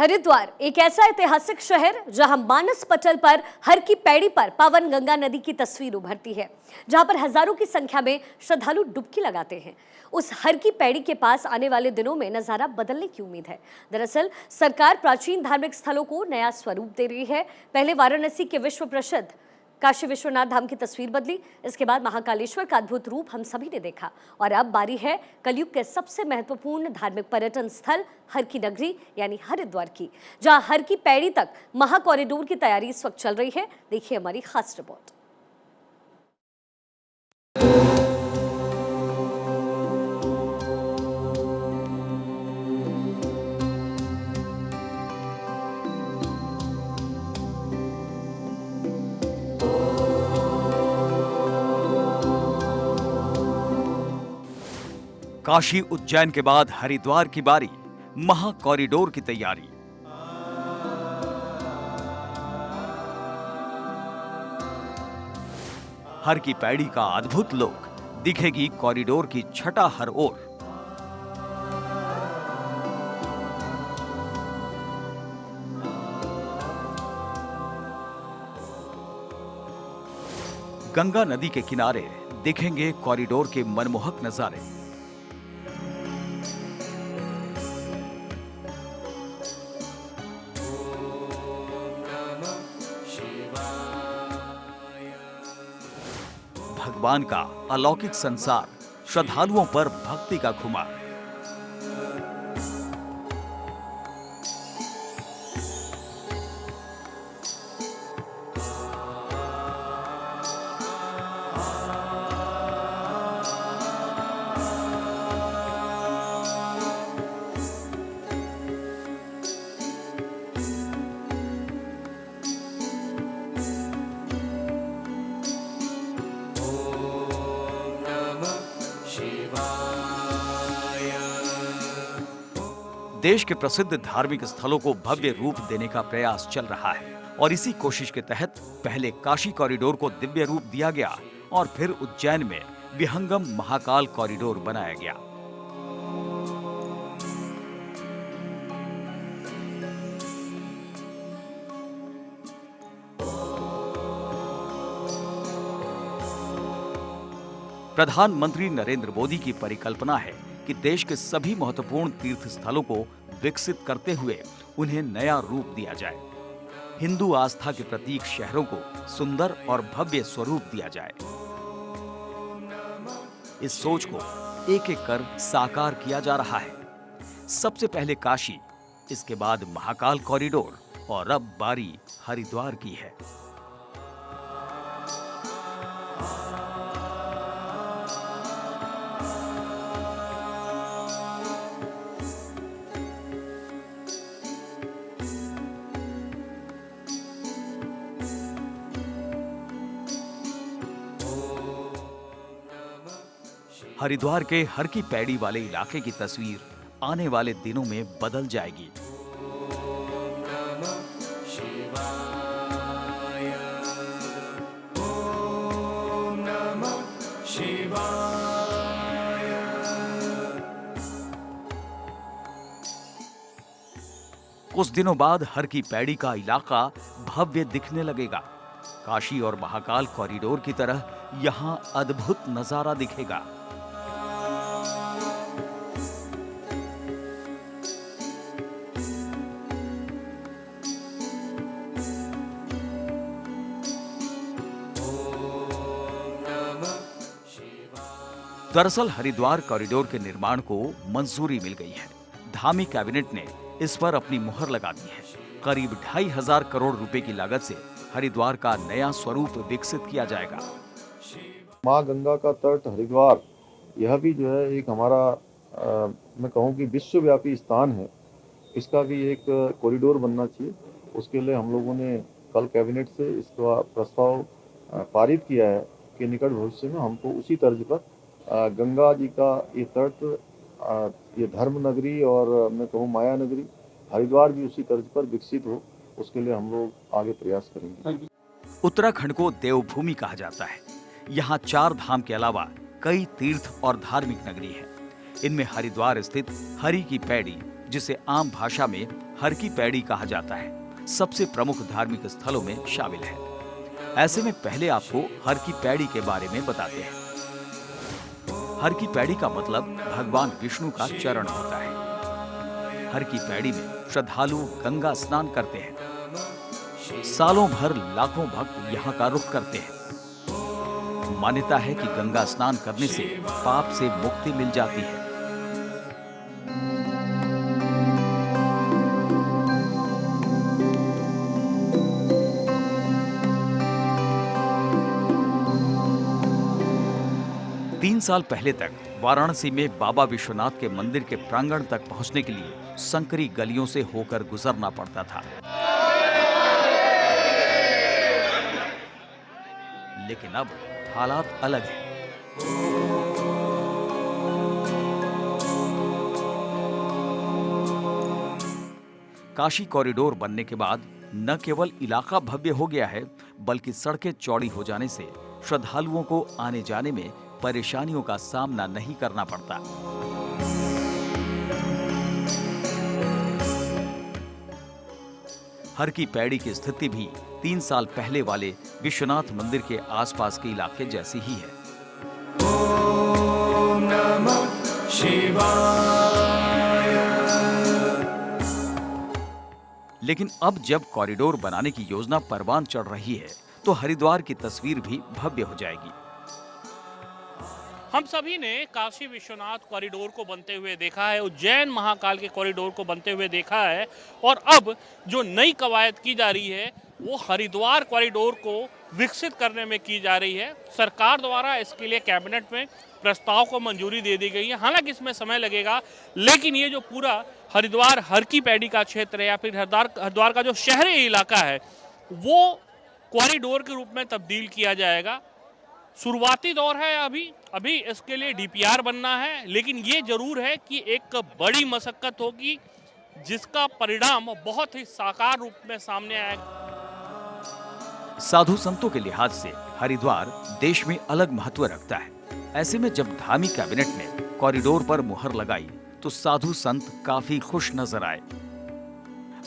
हरिद्वार एक ऐसा ऐतिहासिक शहर जहां मानस पटल पर हर की पैड़ी पर पावन गंगा नदी की तस्वीर उभरती है, जहां पर हजारों की संख्या में श्रद्धालु डुबकी लगाते हैं। उस हर की पैड़ी के पास आने वाले दिनों में नजारा बदलने की उम्मीद है। दरअसल सरकार प्राचीन धार्मिक स्थलों को नया स्वरूप दे रही है। पहले वाराणसी के विश्व प्रसिद्ध काशी विश्वनाथ धाम की तस्वीर बदली, इसके बाद महाकालेश्वर का अद्भुत रूप हम सभी ने देखा और अब बारी है कलयुग के सबसे महत्वपूर्ण धार्मिक पर्यटन स्थल हर की नगरी यानी हरिद्वार की, जहां हर की पैड़ी तक महाकॉरिडोर की तैयारी इस वक्त चल रही है। देखिए हमारी खास रिपोर्ट। काशी उज्जैन के बाद हरिद्वार की बारी, महाकॉरिडोर की तैयारी। हर की पैड़ी का अद्भुत लुक, दिखेगी कॉरिडोर की छटा हर ओर। गंगा नदी के किनारे दिखेंगे कॉरिडोर के मनमोहक नजारे। भगवान का अलौकिक संसार, श्रद्धालुओं पर भक्ति का खुमार। देश के प्रसिद्ध धार्मिक स्थलों को भव्य रूप देने का प्रयास चल रहा है और इसी कोशिश के तहत पहले काशी कॉरिडोर को दिव्य रूप दिया गया और फिर उज्जैन में विहंगम महाकाल कॉरिडोर बनाया गया। प्रधानमंत्री नरेंद्र मोदी की परिकल्पना है कि देश के सभी महत्वपूर्ण तीर्थ स्थलों को विकसित करते हुए उन्हें नया रूप दिया जाए। हिंदू आस्था के प्रतीक शहरों को सुंदर और भव्य स्वरूप दिया जाए। इस सोच को एक एक कर साकार किया जा रहा है। सबसे पहले काशी, इसके बाद महाकाल कॉरिडोर और अब बारी हरिद्वार की है। हरिद्वार के हर की पैड़ी वाले इलाके की तस्वीर आने वाले दिनों में बदल जाएगी। कुछ दिनों बाद हर की पैड़ी का इलाका भव्य दिखने लगेगा। काशी और महाकाल कॉरिडोर की तरह यहां अद्भुत नजारा दिखेगा। दरअसल हरिद्वार कॉरिडोर के निर्माण को मंजूरी मिल गई है। धामी कैबिनेट ने इस पर अपनी मुहर लगा दी है। करीब 2,500 करोड़ रुपए की लागत से हरिद्वार का नया स्वरूप विकसित किया जाएगा। माँ गंगा का तट हरिद्वार, यह भी जो है एक हमारा मैं कहूँ कि विश्वव्यापी स्थान है। इसका भी एक कॉरिडोर बनना चाहिए। उसके लिए हम लोगों ने कल कैबिनेट से इसका प्रस्ताव पारित किया है कि निकट भविष्य में हमको उसी तर्ज पर गंगा जी का ये तट, ये धर्म नगरी और मैं कहूँ माया नगरी हरिद्वार भी उसी तर्ज पर विकसित हो, उसके लिए हम लोग आगे प्रयास करेंगे। उत्तराखंड को देवभूमि कहा जाता है। यहाँ 4 धाम के अलावा कई तीर्थ और धार्मिक नगरी है। इनमें हरिद्वार स्थित हरि की पैड़ी, जिसे आम भाषा में हर की पैड़ी कहा जाता है, सबसे प्रमुख धार्मिक स्थलों में शामिल है। ऐसे में पहले आपको हर की पैड़ी के बारे में बताते हैं। हर की पैड़ी का मतलब भगवान विष्णु का चरण होता है। हर की पैड़ी में श्रद्धालु गंगा स्नान करते हैं। सालों भर लाखों भक्त यहाँ का रुख करते हैं। मान्यता है कि गंगा स्नान करने से पाप से मुक्ति मिल जाती है। तीन साल पहले तक वाराणसी में बाबा विश्वनाथ के मंदिर के प्रांगण तक पहुंचने के लिए संकरी गलियों से होकर गुजरना पड़ता था। लेकिन अब हालात अलग हैं। काशी कॉरिडोर बनने के बाद न केवल इलाका भव्य हो गया है, बल्कि सड़कें चौड़ी हो जाने से श्रद्धालुओं को आने जाने में परेशानियों का सामना नहीं करना पड़ता। हर की पैड़ी की स्थिति भी 3 साल पहले वाले विश्वनाथ मंदिर के आसपास के इलाके जैसी ही है। ओम नमः शिवाय। लेकिन अब जब कॉरिडोर बनाने की योजना परवान चढ़ रही है, तो हरिद्वार की तस्वीर भी भव्य हो जाएगी। हम सभी ने काशी विश्वनाथ कॉरिडोर को बनते हुए देखा है, उज्जैन महाकाल के कॉरिडोर को बनते हुए देखा है, और अब जो नई कवायद की जा रही है वो हरिद्वार कॉरिडोर को विकसित करने में की जा रही है। सरकार द्वारा इसके लिए कैबिनेट में प्रस्ताव को मंजूरी दे दी गई है। हालांकि इसमें समय लगेगा, लेकिन ये जो पूरा हरिद्वार हर की पैड़ी का क्षेत्र है या फिर हरिद्वार का जो शहरी इलाका है वो कॉरिडोर के रूप में तब्दील किया जाएगा। शुरुआती दौर है अभी इसके लिए डीपीआर बनना है, लेकिन ये जरूर है कि एक बड़ी मशक्कत होगी जिसका परिणाम बहुत ही साकार रूप में सामने आएगा। साधु संतों के लिहाज से हरिद्वार देश में अलग महत्व रखता है। ऐसे में जब धामी कैबिनेट ने कॉरिडोर पर मुहर लगाई तो साधु संत काफी खुश नजर आए।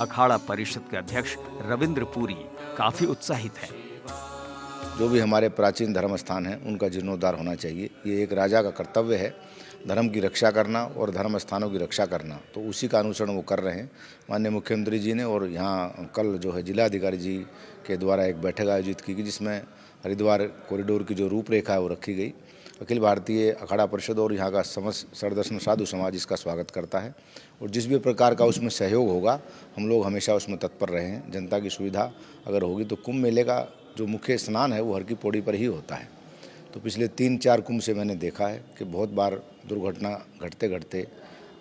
अखाड़ा परिषद के अध्यक्ष रविंद्र पुरी काफी उत्साहित हैं। जो भी हमारे प्राचीन धर्म स्थान हैं उनका जीर्णोद्धार होना चाहिए। ये एक राजा का कर्तव्य है, धर्म की रक्षा करना और धर्म स्थानों की रक्षा करना। तो उसी का अनुसरण वो कर रहे हैं। माननीय मुख्यमंत्री जी ने और यहाँ कल जो है जिलाधिकारी जी के द्वारा एक बैठक आयोजित की गई, जिसमें हरिद्वार कॉरिडोर की जो रूपरेखा है वो रखी गई। अखिल भारतीय अखाड़ा परिषद और यहाँ का समस्त सरदर्शन साधु समाज इसका स्वागत करता है, और जिस भी प्रकार का उसमें सहयोग होगा हम लोग हमेशा उसमें तत्पर रहे हैं। जनता की सुविधा अगर होगी तो कुंभ मेले का जो मुख्य स्नान है वो हर की पौड़ी पर ही होता है। तो पिछले 3-4 कुंभ से मैंने देखा है कि बहुत बार दुर्घटना घटते घटते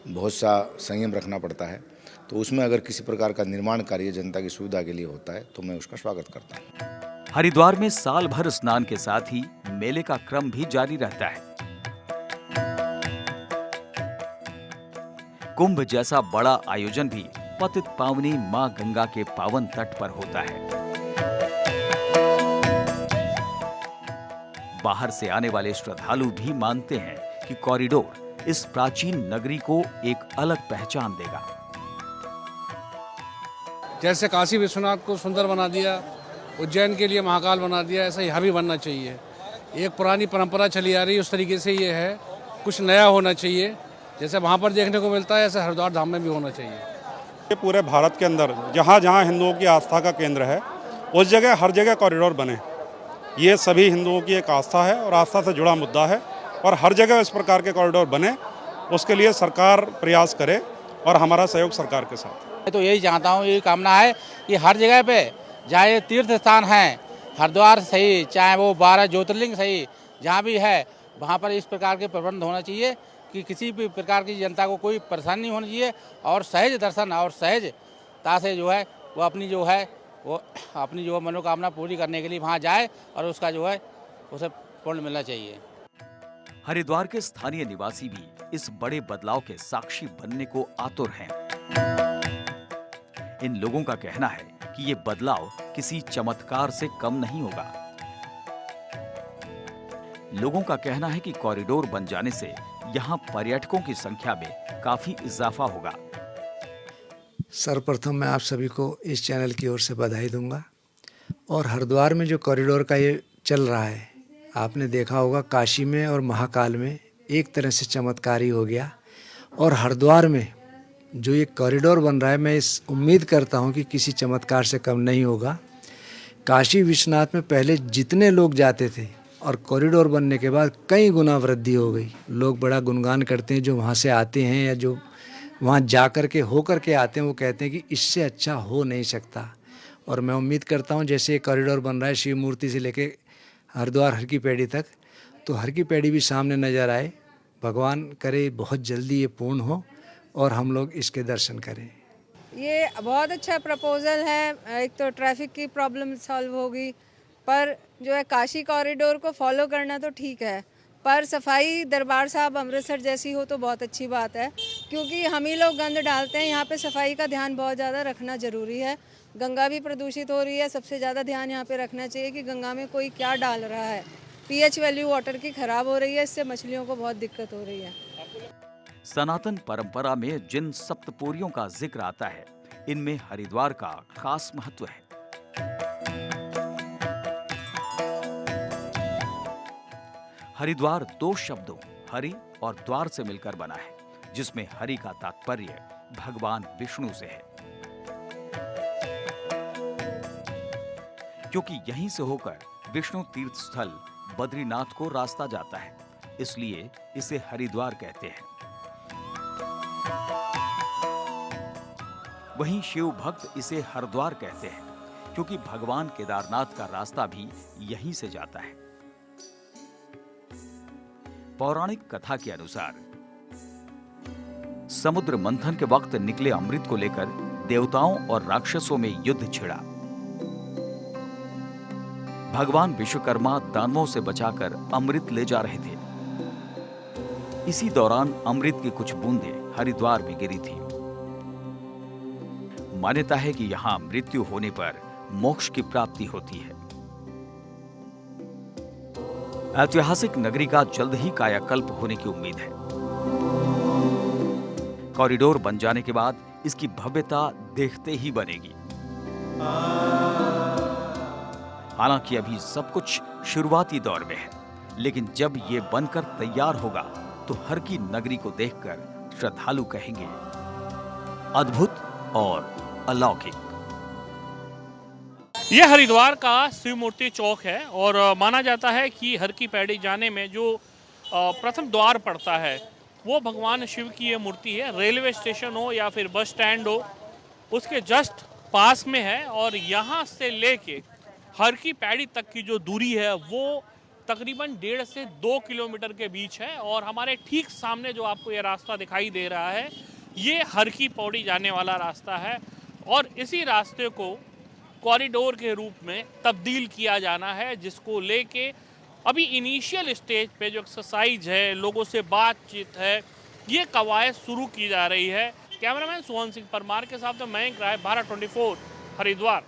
बहुत सा संयम रखना पड़ता है। तो उसमें अगर किसी प्रकार का निर्माण कार्य जनता की सुविधा के लिए होता है तो मैं उसका स्वागत करता हूँ। हरिद्वार में साल भर स्नान के साथ ही मेले का क्रम भी जारी रहता है। कुंभ जैसा बड़ा आयोजन भी पतित पावनी मां गंगा के पावन तट पर होता है। बाहर से आने वाले श्रद्धालु भी मानते हैं कि कॉरिडोर इस प्राचीन नगरी को एक अलग पहचान देगा। जैसे काशी विश्वनाथ को सुंदर बना दिया, उज्जैन के लिए महाकाल बना दिया, ऐसा यहाँ भी बनना चाहिए। एक पुरानी परंपरा चली आ रही है, उस तरीके से ये है। कुछ नया होना चाहिए, जैसे वहाँ पर देखने को मिलता है ऐसे हरिद्वार धाम में भी होना चाहिए। ये पूरे भारत के अंदर जहाँ जहाँ हिंदुओं की आस्था का केंद्र है उस जगह हर जगह कॉरिडोर बने। ये सभी हिंदुओं की एक आस्था है और आस्था से जुड़ा मुद्दा है, और हर जगह इस प्रकार के कॉरिडोर बने, उसके लिए सरकार प्रयास करे और हमारा सहयोग सरकार के साथ। मैं तो यही चाहता हूँ, यही कामना है कि हर जगह पे चाहे तीर्थ स्थान हैं, हरिद्वार सही, चाहे वो 12 ज्योतिर्लिंग सही, जहाँ भी है वहाँ पर इस प्रकार के प्रबंध होना चाहिए कि किसी भी प्रकार की जनता को कोई परेशानी नहीं होनी चाहिए, और सहज दर्शन और सहजता से जो है वो अपनी जो मनोकामना पूरी करने के लिए वहाँ जाए और उसका जो है उसे पूर्ण मिलना चाहिए। हरिद्वार के स्थानीय निवासी भी इस बड़े बदलाव के साक्षी बनने को आतुर हैं। इन लोगों का कहना है कि ये बदलाव किसी चमत्कार से कम नहीं होगा। लोगों का कहना है कि कॉरिडोर बन जाने से यहाँ पर्यटकों की संख्या में काफी इजाफा होगा। सर्वप्रथम मैं आप सभी को इस चैनल की ओर से बधाई दूंगा। और हरिद्वार में जो कॉरिडोर का ये चल रहा है, आपने देखा होगा काशी में और महाकाल में एक तरह से चमत्कार ही हो गया। और हरिद्वार में जो ये कॉरिडोर बन रहा है, मैं इस उम्मीद करता हूँ कि किसी चमत्कार से कम नहीं होगा। काशी विश्वनाथ में पहले जितने लोग जाते थे और कॉरिडोर बनने के बाद कई गुना वृद्धि हो गई। लोग बड़ा गुणगान करते हैं जो वहाँ से आते हैं या जो वहाँ जा कर के हो कर के आते हैं, वो कहते हैं कि इससे अच्छा हो नहीं सकता। और मैं उम्मीद करता हूँ जैसे ये कॉरिडोर बन रहा है शिव मूर्ति से लेके हरिद्वार हर की पैड़ी तक, तो हर की पैड़ी भी सामने नज़र आए। भगवान करे बहुत जल्दी ये पूर्ण हो और हम लोग इसके दर्शन करें। ये बहुत अच्छा प्रपोजल है। एक तो ट्रैफिक की प्रॉब्लम सॉल्व होगी, पर जो है काशी कॉरिडोर को फॉलो करना तो ठीक है, पर सफाई दरबार साहब अमृतसर जैसी हो तो बहुत अच्छी बात है, क्योंकि हम ही लोग गंद डालते हैं। यहाँ पे सफाई का ध्यान बहुत ज़्यादा रखना ज़रूरी है। गंगा भी प्रदूषित हो रही है, सबसे ज़्यादा ध्यान यहाँ पे रखना चाहिए कि गंगा में कोई क्या डाल रहा है। पीएच वैल्यू वाटर की ख़राब हो रही है, इससे मछलियों को बहुत दिक्कत हो रही है। सनातन परंपरा में जिन सप्तपुरियों का जिक्र आता है, इनमें हरिद्वार का खास महत्व है। हरिद्वार दो शब्दों हरि और द्वार से मिलकर बना है, जिसमें हरि का तात्पर्य भगवान विष्णु से है, क्योंकि यहीं से होकर विष्णु तीर्थ स्थल बद्रीनाथ को रास्ता जाता है, इसलिए इसे हरिद्वार कहते हैं। वहीं शिव भक्त इसे हरिद्वार कहते हैं, क्योंकि भगवान केदारनाथ का रास्ता भी यहीं से जाता है। पौराणिक कथा के अनुसार समुद्र मंथन के वक्त निकले अमृत को लेकर देवताओं और राक्षसों में युद्ध छिड़ा। भगवान विश्वकर्मा दानवों से बचाकर अमृत ले जा रहे थे। इसी दौरान अमृत की कुछ बूंदें हरिद्वार में गिरी थी। मान्यता है कि यहां मृत्यु होने पर मोक्ष की प्राप्ति होती है। ऐतिहासिक नगरी का जल्द ही कायाकल्प होने की उम्मीद है। कॉरिडोर बन जाने के बाद इसकी भव्यता देखते ही बनेगी। हालांकि अभी सब कुछ शुरुआती दौर में है, लेकिन जब ये बनकर तैयार होगा तो हर की नगरी को देखकर श्रद्धालु कहेंगे अद्भुत और अलौकिक। ये हरिद्वार का शिव मूर्ति चौक है और माना जाता है कि हर की पैड़ी जाने में जो प्रथम द्वार पड़ता है वो भगवान शिव की ये मूर्ति है। रेलवे स्टेशन हो या फिर बस स्टैंड हो, उसके जस्ट पास में है। और यहाँ से लेके हर की पैड़ी तक की जो दूरी है वो तकरीबन 1.5 से 2 किलोमीटर के बीच है। और हमारे ठीक सामने जो आपको ये रास्ता दिखाई दे रहा है, ये हर की पौड़ी जाने वाला रास्ता है। और इसी रास्ते को कॉरिडोर के रूप में तब्दील किया जाना है, जिसको लेके अभी इनिशियल स्टेज पे जो एक्सरसाइज है, लोगों से बातचीत है, ये कवायद शुरू की जा रही है। कैमरामैन सोहन सिंह परमार के साथ मैं भारत 24 हरिद्वार।